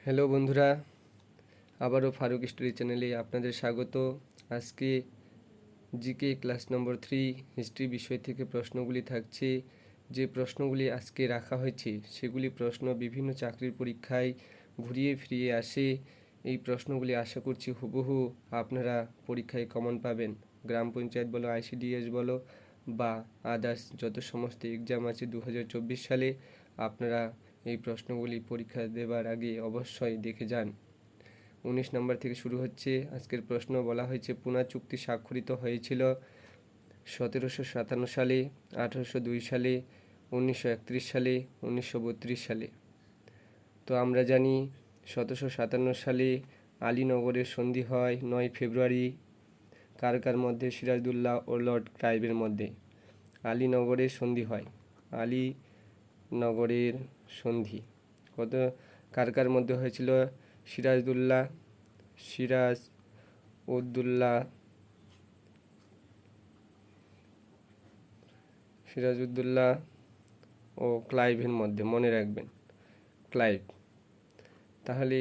Hello বন্ধুরা, আবারও Faruk story চ্যানেলে আপনাদের স্বাগত। আজকে জিকে ক্লাস নম্বর 3 হিস্ট্রি বিষয় থেকে প্রশ্নগুলি থাকছে। যে প্রশ্নগুলি আজকে রাখা হয়েছে সেগুলি প্রশ্ন বিভিন্ন চাকরির পরীক্ষায় ঘুরিয়ে ফিরিয়ে আসে। এই প্রশ্নগুলি আশা করছি হুবহু আপনারা পরীক্ষায় কমন পাবেন। গ্রাম পঞ্চায়েত বলো, আইসিডিএস বলো বা আদার্স যত সমস্ত এক্সাম আছে 2024 সালে, আপনারা এই প্রশ্নগুলি পরীক্ষা দেবার আগে অবশ্যই দেখে যান। 19 নম্বর থেকে শুরু হচ্ছে আজকের প্রশ্ন। বলা হয়েছে পুনা চুক্তি স্বাক্ষরিত হয়েছিল 1757 সালে, 1802 সালে, 1931 সালে, 1932 সালে। তো আমরা জানি 1757 সালে আলীনগরের সন্ধি হয় 9 ফেব্রুয়ারি। কার কার মধ্যে? সিরাজউদ্দৌলা ও লর্ড ক্লাইভের মধ্যে আলীনগরের সন্ধি হয়। আলীনগরের সন্ধি কার কার মধ্যে হয়েছিল? সিরাজউদ্দৌলা ও ক্লাইভের মধ্যে, মনে রাখবেন, ক্লাইভ। তাহলে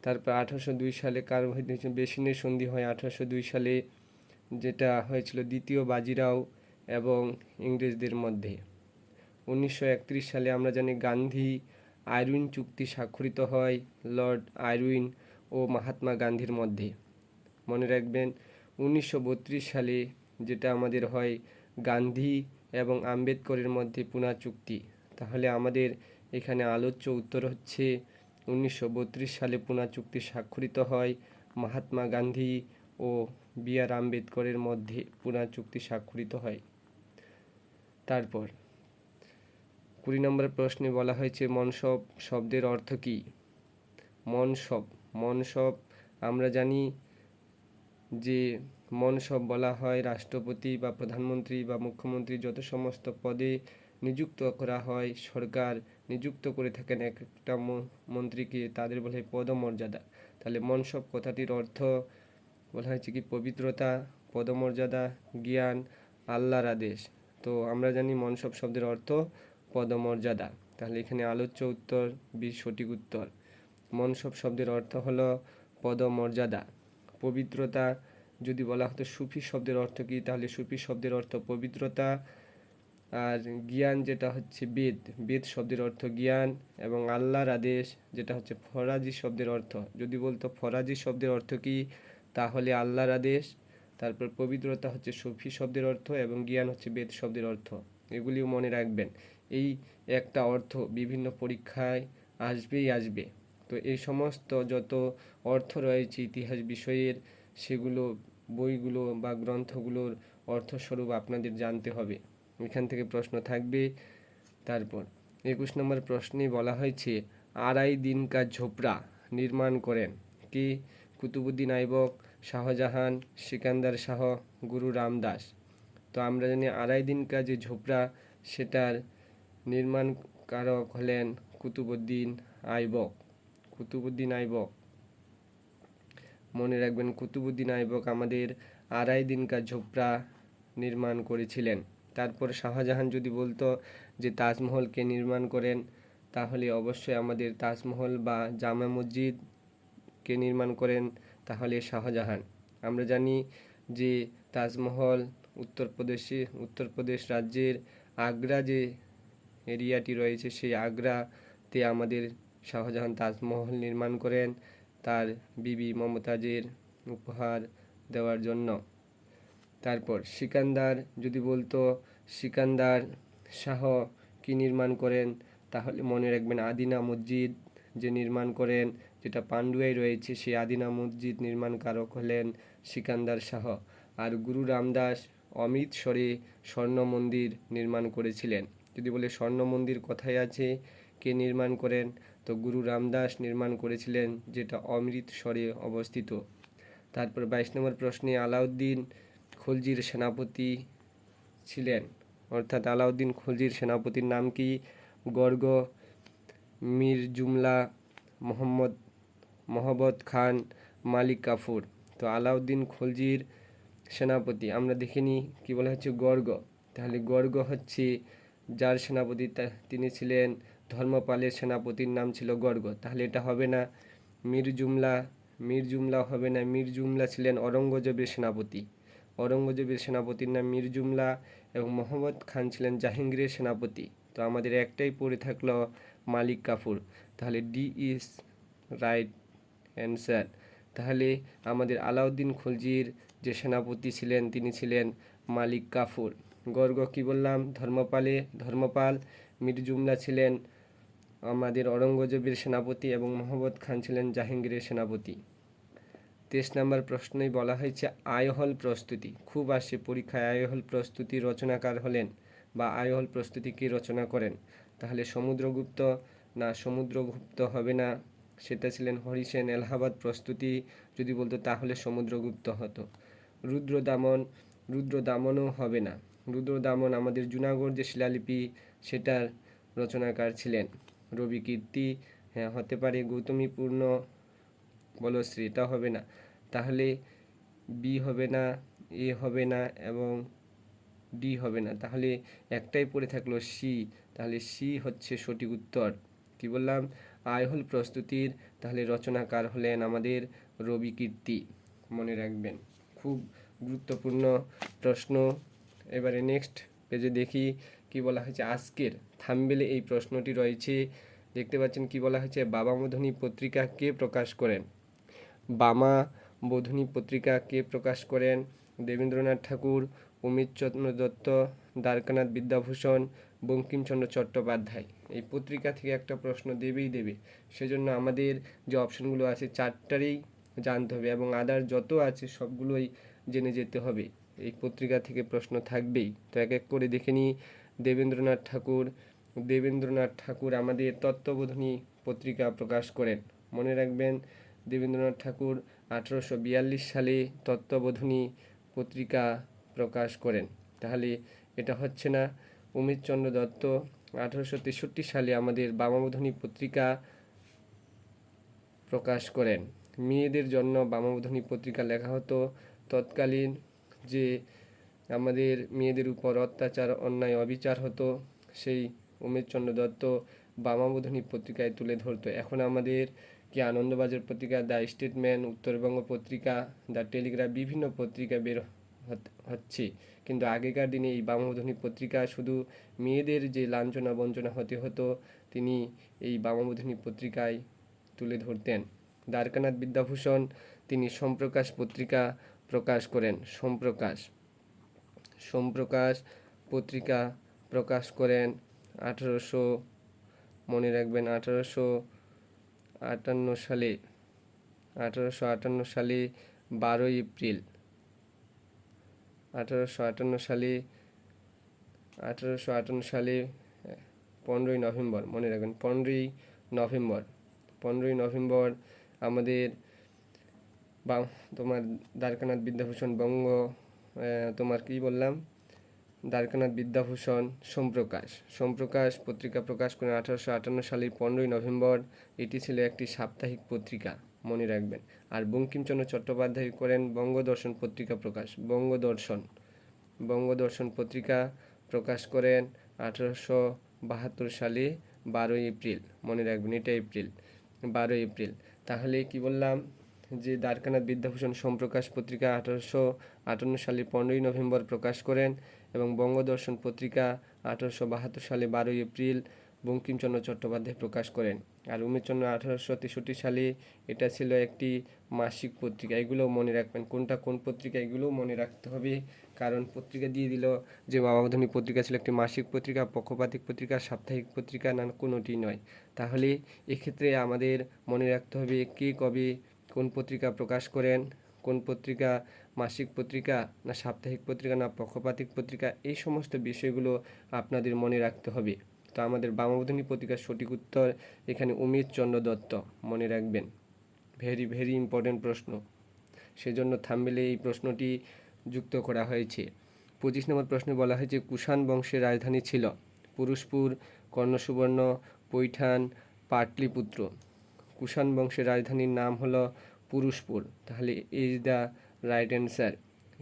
তারপর 1802 সালে কার হয়েছিল? বেসিনের সন্ধি হয় 1802 সালে, যেটা হয়েছিল দ্বিতীয় বাজিরাও এবং ইংরেজদের মধ্যে। 1931 সালে আমরা জানি গান্ধী আইরুইন চুক্তি স্বাক্ষরিত হয় লর্ড আইরুইন ও মহাত্মা গান্ধীর মধ্যে, মনে রাখবেন। 1932 সালে যেটা আমাদের হয় গান্ধী এবং আম্বেদকরের মধ্যে পুনা চুক্তি। তাহলে আমাদের এখানে আলোচ্য উত্তর হচ্ছে 1932 সালে পুনা চুক্তি স্বাক্ষরিত হয়, মহাত্মা গান্ধী ও বি.আর. আম্বেদকরের মধ্যে পুনা চুক্তি স্বাক্ষরিত হয়। তারপর 20 নম্বর প্রশ্নে বলা হয়েছে মনসব শব্দের অর্থ কী? মনসব আমরা জানি যে মনসব বলা হয় রাষ্ট্রপতি বা প্রধানমন্ত্রী বা মুখ্যমন্ত্রী যত সমস্ত পদে নিযুক্ত করা হয়, সরকার নিযুক্ত করে থাকেন একটা মন্ত্রীকে, তাদের বলে পদমর্যাদা। তাহলে মনসব কথাটির অর্থ বলা হয়েছে কি? পবিত্রতা, পদমর্যাদা, জ্ঞান, আল্লাহর আদেশ। তো আমরা জানি মনসব শব্দের অর্থ পদমর্যাদা। তাহলে এখানে আলোচ্য উত্তর 20 সঠিক উত্তর। মনসব শব্দের অর্থ হলো পদমর্যাদা। পবিত্রতা যদি বলা হতো সুফি শব্দের অর্থ কী? তাহলে সুফি শব্দের অর্থ পবিত্রতা। আর জ্ঞান যেটা হচ্ছে বেদ শব্দের অর্থ জ্ঞান। এবং আল্লাহর আদেশ যেটা হচ্ছে ফরাজি শব্দের অর্থ। যদি বলতো ফরাজি শব্দের অর্থ কী, তাহলে আল্লাহর আদেশ। তারপর পবিত্রতা হচ্ছে সুফি শব্দের অর্থ এবং জ্ঞান হচ্ছে বেদ শব্দের অর্থ। এগুলিও মনে রাখবেন। এই একটা অর্থ বিভিন্ন পরীক্ষায় আসবে। তো এই সমস্ত যত অর্থ রয়েছে ইতিহাস বিষয়ের, সেগুলো বইগুলো বা গ্রন্থগুলোর অর্থস্বরূপ আপনাদের জানতে হবে। এখান থেকে প্রশ্ন থাকবে। তারপর 21 নম্বর প্রশ্নে বলা হয়েছে আড়াই দিন কা ঝোপড়া নির্মাণ করেন কি? কুতুবুদ্দিন আইবক, শাহজাহান, সিকান্দার শাহ, গুরু রামদাস। তো আমরা জানি আড়াই দিন কা যে ঝোপড়া, সেটার নির্মাণকারক হলেন কুতুবুদ্দিন আইবক। মনে রাখবেন, কুতুবুদ্দিন আইবক আমাদের আড়াই দিন কা ঝোপড়া নির্মাণ করেছিলেন। তারপর শাহজাহান যদি বলতো যে তাজমহল কে নির্মাণ করেন, তাহলে অবশ্যই আমাদের তাজমহল বা জামা মসজিদ কে নির্মাণ করেন, তাহলে শাহজাহান। আমরা জানি যে তাজমহল উত্তরপ্রদেশ রাজ্যের আগ্রা যে এরিয়াটি রয়েছে, সেই আগ্রাতে আমাদের শাহজাহান তাজমহল নির্মাণ করেন তার বিবি মমতাজের উপহার দেওয়ার জন্য। তারপর সিকান্দার যদি বলতো সিকান্দার শাহ কি নির্মাণ করেন, তাহলে মনে রাখবেন আদিনা মসজিদ যে নির্মাণ করেন, যেটা পান্ডুয়ায় রয়েছে, সেই আদিনা মসজিদ নির্মাণকারক হলেন সিকান্দার শাহ। আর গুরু রামদাস অমৃতসরে স্বর্ণ মন্দির নির্মাণ করেছিলেন। যদি বলে স্বর্ণ মন্দির কোথায় আছে, কে নির্মাণ করেন, তো গুরু রামদাস নির্মাণ করেছিলেন, যেটা অমৃতসরে অবস্থিত। তারপর 22 নম্বর প্রশ্নে আলাউদ্দিন খলজির সেনাপতি ছিলেন, অর্থাৎ আলাউদ্দিন খলজির সেনাপতির নাম কি? গর্গ, মীর জুমলা, মহম্মদ খান, মালিক কাফুর। তো আলাউদ্দিন খলজির সেনাপতি আমরা দেখিনি, কি বলা হচ্ছে? গর্গ। তাহলে গর্গ হচ্ছে যার সেনাপতি তিনি ছিলেন ধর্মপালের সেনাপতির নাম ছিল গর্গ। তাহলে এটা হবে না। মীর জুমলা, মীর জুমলা হবে না, মীর জুমলা ছিলেন অরঙ্গজেবের সেনাপতি। অরঙ্গজেবের সেনাপতির নাম মীর জুমলা এবং মোহাম্মদ খান ছিলেন জাহাঙ্গীরের সেনাপতি। তো আমাদের একটাই পড়ে থাকলো মালিক কাফুর। তাহলে ডি ইজ রাইট অ্যান্সার। তাহলে আমাদের আলাউদ্দিন খলজির যে সেনাপতি ছিলেন তিনি ছিলেন মালিক কাফুর। গর্গ কি বললাম, ধর্মপাল। মীর জুমলা ছিলেন আমাদের অরঙ্গজেবের সেনাপতি এবং মোহাম্মদ খান ছিলেন জাহাঙ্গীরের সেনাপতি। 23 নম্বর প্রশ্নেই বলা হয়েছে আইহল প্রস্তুতি। খুব আসে পরীক্ষায় আইহল প্রস্তুতি রচনাকার হলেন বা আইহল প্রস্তুতি কে রচনা করেন। তাহলে সমুদ্রগুপ্ত না, সমুদ্রগুপ্ত হবে না, সেটা ছিলেন হরিসেন। এলাহাবাদ প্রস্তুতি যদি বলতো তাহলে সমুদ্রগুপ্ত হতো। রুদ্রদামনও হবে না। রুদ্রদামন আমাদের জুনাগড় যে শিলালিপি সেটার রচনাকার ছিলেন রবি কীর্তি। হ্যাঁ হতে পারে। গৌতমীপূর্ণ বলশ্রী, এটা হবে না। তাহলে বি হবে না, এ হবে না এবং ডি হবে না। তাহলে একটাই পড়ে থাকলো সি। তাহলে সি হচ্ছে সঠিক উত্তর। কি বললাম, আইহল প্রস্তুতির তাহলে রচনাকার হলেন আমাদের রবি কীর্তি, মনে রাখবেন। খুব গুরুত্বপূর্ণ প্রশ্ন। এবারে নেক্সট পেজে দেখি কি বলা হয়েছে। আজকের থাম্বনেলে এই প্রশ্নটি রয়েছে, দেখতে পাচ্ছেন কি বলা হয়েছে, বাবা মধুনী পত্রিকা কে প্রকাশ করেন? বামা বোধনী পত্রিকা কে প্রকাশ করেন? দেবেন্দ্রনাথ ঠাকুর, অমিতচন্দ্র দত্ত, দ্বারকানাথ বিদ্যাভূষণ, বঙ্কিমচন্দ্র চট্টোপাধ্যায়। এই পত্রিকা থেকে একটা প্রশ্ন দেবেই দেবে, সেজন্য আমাদের যে অপশনগুলো আছে চারটারই জানতে হবে এবং আদার যত আছে সবগুলোই জেনে যেতে হবে। এই পত্রিকা থেকে প্রশ্ন থাকবেই। তো এক এক করে দেখে নিই। দেবেন্দ্রনাথ ঠাকুর আমাদের তত্ত্ববোধনী পত্রিকা প্রকাশ করেন, মনে রাখবেন। দেবেন্দ্রনাথ ঠাকুর 1842 সালে তত্ত্ববোধনী পত্রিকা প্রকাশ করেন। তাহলে এটা হচ্ছে না। অমিতচন্দ্র দত্ত 1863 সালে আমাদের বামাবোধনী পত্রিকা প্রকাশ করেন। মেয়েদের জন্য বামাবোধনী পত্রিকা লেখা হতো। তৎকালীন যে আমাদের মেয়েদের উপর অত্যাচার, অন্যায়, অবিচার হতো সেই অমিতচন্দ্র দত্ত বামাবোধনী পত্রিকায় তুলে ধরতো। এখন আমাদের কি আনন্দবাজার পত্রিকা, দ্য স্টেটম্যান, উত্তরবঙ্গ পত্রিকা, দ্য টেলিগ্রাফ, বিভিন্ন পত্রিকা বের হচ্ছে, কিন্তু আগেকার দিনে এই বামাবোধনী পত্রিকা শুধু মেয়েদের যে লাঞ্ছনা বঞ্চনা হতে হতো তিনি এই বামাবোধনী পত্রিকায় তুলে ধরতেন। দ্বারকানাথ বিদ্যাভূষণ তিনি সম্প্রকাশ পত্রিকা প্রকাশ করেন। সম্প্রকাশ পত্রিকা প্রকাশ করেন 1800, মনে রাখবেন 1858 সালে। 1858 সালে 12 এপ্রিল। 1858 সালে 15ই নভেম্বর, মনে রাখবেন 15ই নভেম্বর আমাদের বা তোমার দ্বারকানাথ বিদ্যাভূষণ তোমার কি বললাম, দ্বারকানাথ বিদ্যাভূষণ সম্প্রকাশ পত্রিকা প্রকাশ করেন 1858 সালের 15ই নভেম্বর। এটি ছিল একটি সাপ্তাহিক পত্রিকা, মনে রাখবেন। আর বঙ্কিমচন্দ্র চট্টোপাধ্যায় করেন বঙ্গদর্শন পত্রিকা প্রকাশ। বঙ্গদর্শন পত্রিকা প্রকাশ করেন 1872 সালে 12 এপ্রিল, মনে রাখবেন এটা এপ্রিল, 12 এপ্রিল। তাহলে কি বললাম যে দ্বারকানাথ বিদ্যাভূষণ সম্প্রকাশ পত্রিকা 1858 সালে 15ই নভেম্বর প্রকাশ করেন এবং বঙ্গদর্শন পত্রিকা 1872 সালে 12 এপ্রিল বঙ্কিমচন্দ্র চট্টোপাধ্যায় প্রকাশ করেন। আর উমেশচন্দ্র 1863 সালে এটা ছিল একটি মাসিক পত্রিকা। এগুলো মনে রাখবেন, কোনটা কোন পত্রিকা এগুলোও মনে রাখতে হবে, কারণ পত্রিকা দিয়ে দিল যে বামাবোধনী পত্রিকা ছিল একটি মাসিক পত্রিকা, পক্ষপাতিক পত্রিকা, সাপ্তাহিক পত্রিকা, না কোনোটি নয়। তাহলে এক্ষেত্রে আমাদের মনে রাখতে হবে কে কবে কোন পত্রিকা প্রকাশ করেন, কোন পত্রিকা মাসিক পত্রিকা না সাপ্তাহিক পত্রিকা না পক্ষপাতিক পত্রিকা, এই সমস্ত বিষয়গুলো আপনাদের মনে রাখতে হবে। তো আমাদের বামাবোধনী পত্রিকার সঠিক উত্তর এখানে অমিতচন্দ্র দত্ত, মনে রাখবেন। ভেরি ভেরি ইম্পর্টেন্ট প্রশ্ন, সেজন্য থাম্বনেলে এই প্রশ্নটি যুক্ত করা হয়েছে। 25 নম্বর প্রশ্নে বলা হয়েছে কুষাণ বংশের রাজধানী ছিল পুরুষপুর, কর্ণসুবর্ণ, পৈঠান, পাটলিপুত্র। কুষাণ বংশের রাজধানীর নাম হলো পুরুষপুর। তাহলে ইজ দ্য রাইট অ্যান্সার।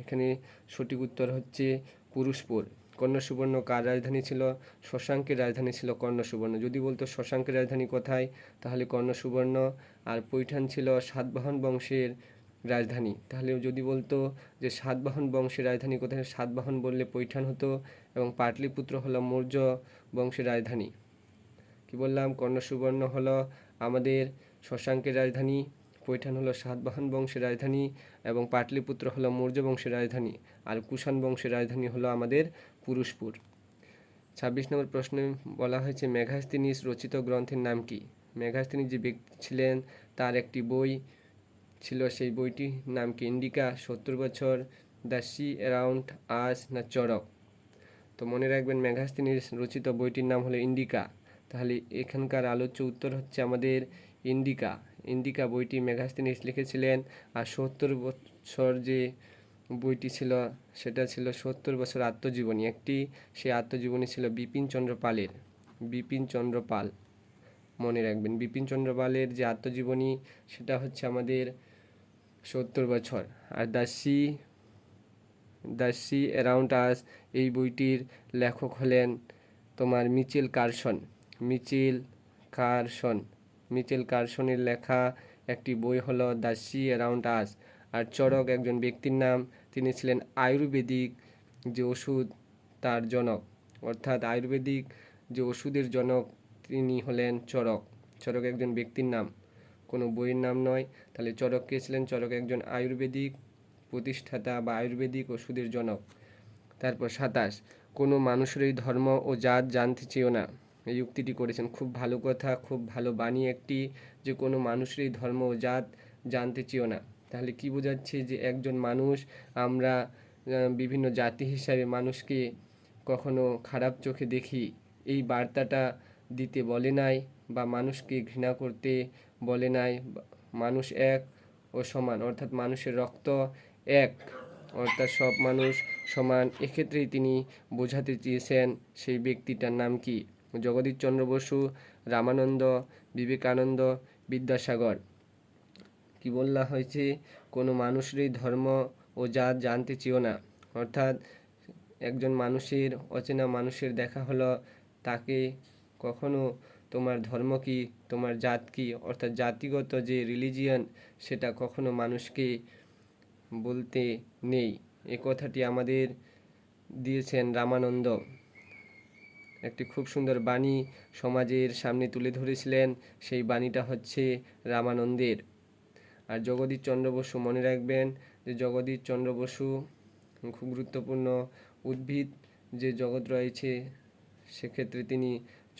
এখানে সঠিক উত্তর হচ্ছে পুরুষপুর। কর্ণ সুবর্ণ কার রাজধানী ছিল? শশাঙ্কের রাজধানী ছিল কর্ণ সুবর্ণ। যদি বলতো শশাঙ্কের রাজধানী কোথায়, তাহলে কর্ণ সুবর্ণ। আর পৈঠান ছিল সাতবাহন বংশের রাজধানী। তাহলে যদি বলতো যে সাতবাহন বংশের রাজধানী কোথায়, সাতবাহন বললে পৈঠান হতো, এবং পাটলিপুত্র হলো মৌর্য বংশের রাজধানী। কি বললাম? কর্ণ সুবর্ণ হলো আমাদের শশাঙ্কের রাজধানী, পৈঠান হলো সাতবাহন বংশের রাজধানী, এবং পাটলিপুত্র হলো মৌর্য বংশের রাজধানী, আর কুষাণ বংশের রাজধানী হলো আমাদের পুরুষপুর। 26 নম্বর প্রশ্নে বলা হয়েছে মেঘাস্তিনীস রচিত গ্রন্থের নাম কি? মেঘাস্তিনী যে ব্যক্তি ছিলেন তার একটি বই ছিল, সেই বইটির নাম কি? ইন্ডিকা, 70 বছর, দ্য সি অ্যারাউন্ড আস, না চড়ক? তো মনে রাখবেন মেঘাস্তিনীর রচিত বইটির নাম হলো ইন্ডিকা। তাহলে এখানকার আলোচ্য উত্তর হচ্ছে আমাদের ইন্ডিকা। ইন্ডিকা বইটি মেঘাস্তিনীস লিখেছিলেন। আর 70 বছর যে বইটি ছিল সেটা ছিল 70 বছর আত্মজীবনী একটি। সেই আত্মজীবনী ছিল বিপিনচন্দ্র পালের। বিপিনচন্দ্র পাল, মনে রাখবেন বিপিনচন্দ্র পালের যে আত্মজীবনী সেটা হচ্ছে আমাদের 70 বছর। Are the sea around us এই বইটির লেখক হলেন তোমার মিচেল কারসন। মিচেল কারসনের লেখা একটি বই হলো দ্য সি অ্যারাউন্ড আস। আর চড়ক একজন ব্যক্তির নাম, তিনি ছিলেন আয়ুর্বেদিক যে ওষুধ তার জনক, অর্থাৎ আয়ুর্বেদিক যে ওষুধের জনক তিনি হলেন চড়ক। চড়ক একজন ব্যক্তির নাম, কোনো বইয়ের নাম নয়। তাহলে চড়ক কে ছিলেন? চড়ক একজন আয়ুর্বেদিক প্রতিষ্ঠাতা বা আয়ুর্বেদিক ওষুধের জনক। তারপর 27, কোনো মানুষেরই ধর্ম ও জাত জানতে চেয়েও না। এই উক্তিটি করেছেন, খুব ভালো কথা, খুব ভালো বাণী একটি, যে কোনো মানুষেরই ধর্ম ও জাত জানতে চেয়েও না। তাহলে কি বোঝাচ্ছে? যে একজন মানুষ, আমরা বিভিন্ন জাতি হিসাবে মানুষকে কখনো খারাপ চোখে দেখি, এই বার্তাটা দিতে বলে নাই, বা মানুষকে ঘৃণা করতে বলে নাই। মানুষ এক ও সমান, অর্থাৎ মানুষের রক্ত এক, অর্থাৎ সব মানুষ সমান। এক্ষেত্রেই তিনি বোঝাতে চেয়েছেন। সেই ব্যক্তিটার নাম কি? জগদীশচন্দ্র বসু, রামানন্দ, বিবেকানন্দ, বিদ্যাসাগর। কি বলা হয়েছে? কোনো মানুষেরই ধর্ম ও জাত জানতে চেয়েও না, অর্থাৎ একজন মানুষের, অচেনা মানুষের দেখা হলো, তাকে কখনো তোমার ধর্ম কি, তোমার জাত কি, অর্থাৎ জাতিগত যে রিলিজিয়ান, সেটা কখনো মানুষকে বলতে নেই। এ কথাটি আমাদের দিয়েছেন রামানন্দ। একটি খুব সুন্দর বাণী সমাজের সামনে তুলে ধরেছিলেন, সেই বাণীটা হচ্ছে রামানন্দের। আর জগদীশচন্দ্র বসু, মনে রাখবেন যে জগদীশচন্দ্র বসু খুব গুরুত্বপূর্ণ। উদ্ভিদ যে জগৎ রয়েছে সেক্ষেত্রে তিনি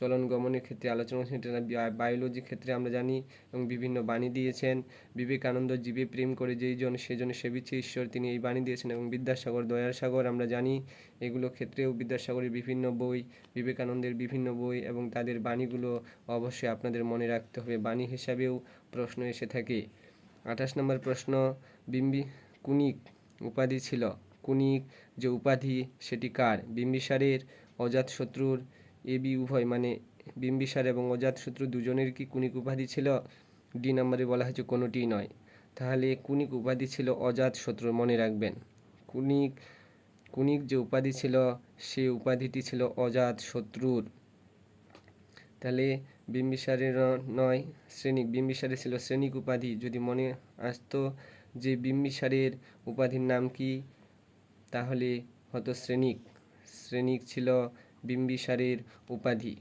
চলন গমনের ক্ষেত্রে আলোচনা করেছেন, বায়োলজি ক্ষেত্রে আমরা জানি, এবং বিভিন্ন বাণী দিয়েছেন। বিবেকানন্দ জীবে প্রেম করে যেই জন সেজনে সেবিছে ঈশ্বর, তিনি এই বাণী দিয়েছেন। এবং বিদ্যাসাগর দয়ার সাগর আমরা জানি, এগুলো ক্ষেত্রেও বিদ্যাসাগরের বিভিন্ন বই, বিবেকানন্দের বিভিন্ন বই এবং তাদের বাণীগুলো অবশ্যই আপনাদের মনে রাখতে হবে। বাণী হিসাবেও প্রশ্ন এসে থাকে। 28 নম্বর প্রশ্ন, কুনিক উপাধি ছিল। কুনিক যে উপাধি সেটি কার? বিম্বিসারের, অজাতশত্রুর, এবি উভয়, মানে বিম্বিসার এবং অজাতশত্রু দুজনের কি কুনিক উপাধি ছিল? ডি নম্বরে বলা হয়েছে কোনোটিই নয়। তাহলে কুনিক উপাধি ছিল অজাতশত্রুর, মনে রাখবেন। কুনিক যে উপাধি ছিল সেই উপাধিটি ছিল অজাতশত্রুর। তাহলে বিম্বিসারের নয়, শ্রেণিক। বিম্বিসারের ছিল শ্রেণিক উপাধি। যদি মনে আসতো যে বিম্বিসারের উপাধির নাম কি, তাহলে হতো শ্রেণিক। শ্রেণিক ছিল বিম্বিসারের উপাধি।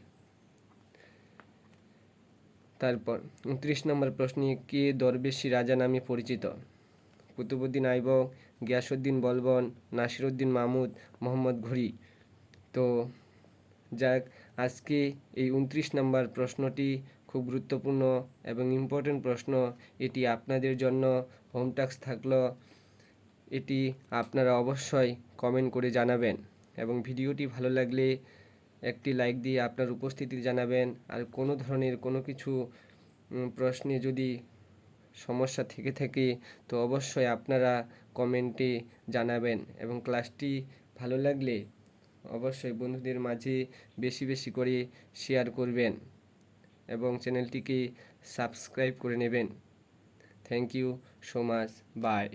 তারপর 29 নম্বর প্রশ্নে, কে দরবেশী রাজা নামে পরিচিত? কুতুবউদ্দিন আইবক, গিয়াসউদ্দিন বলবন, নাসিরউদ্দিন মাহমুদ, মোহাম্মদ ঘুরি। তো যাক, আজকে এই 29 নম্বর প্রশ্নটি খুব গুরুত্বপূর্ণ এবং ইম্পর্টেন্ট প্রশ্ন। এটি আপনাদের জন্য হোম টাস্ক থাকলো। এটি আপনারা অবশ্যই কমেন্ট করে জানাবেন, এবং ভিডিওটি ভালো লাগলে একটি লাইক দিয়ে আপনার উপস্থিতি জানাবেন। আর কোনো ধরনের কোনো কিছু প্রশ্নে যদি সমস্যা থেকে থাকে তো অবশ্যই আপনারা কমেন্টে জানাবেন, এবং ক্লাসটি ভালো লাগলে অবশ্যই বন্ধুদের মাঝে বেশি বেশি করে শেয়ার করবেন, এবং চ্যানেলটিকে সাবস্ক্রাইব করে নেবেন। Thank you so much, by.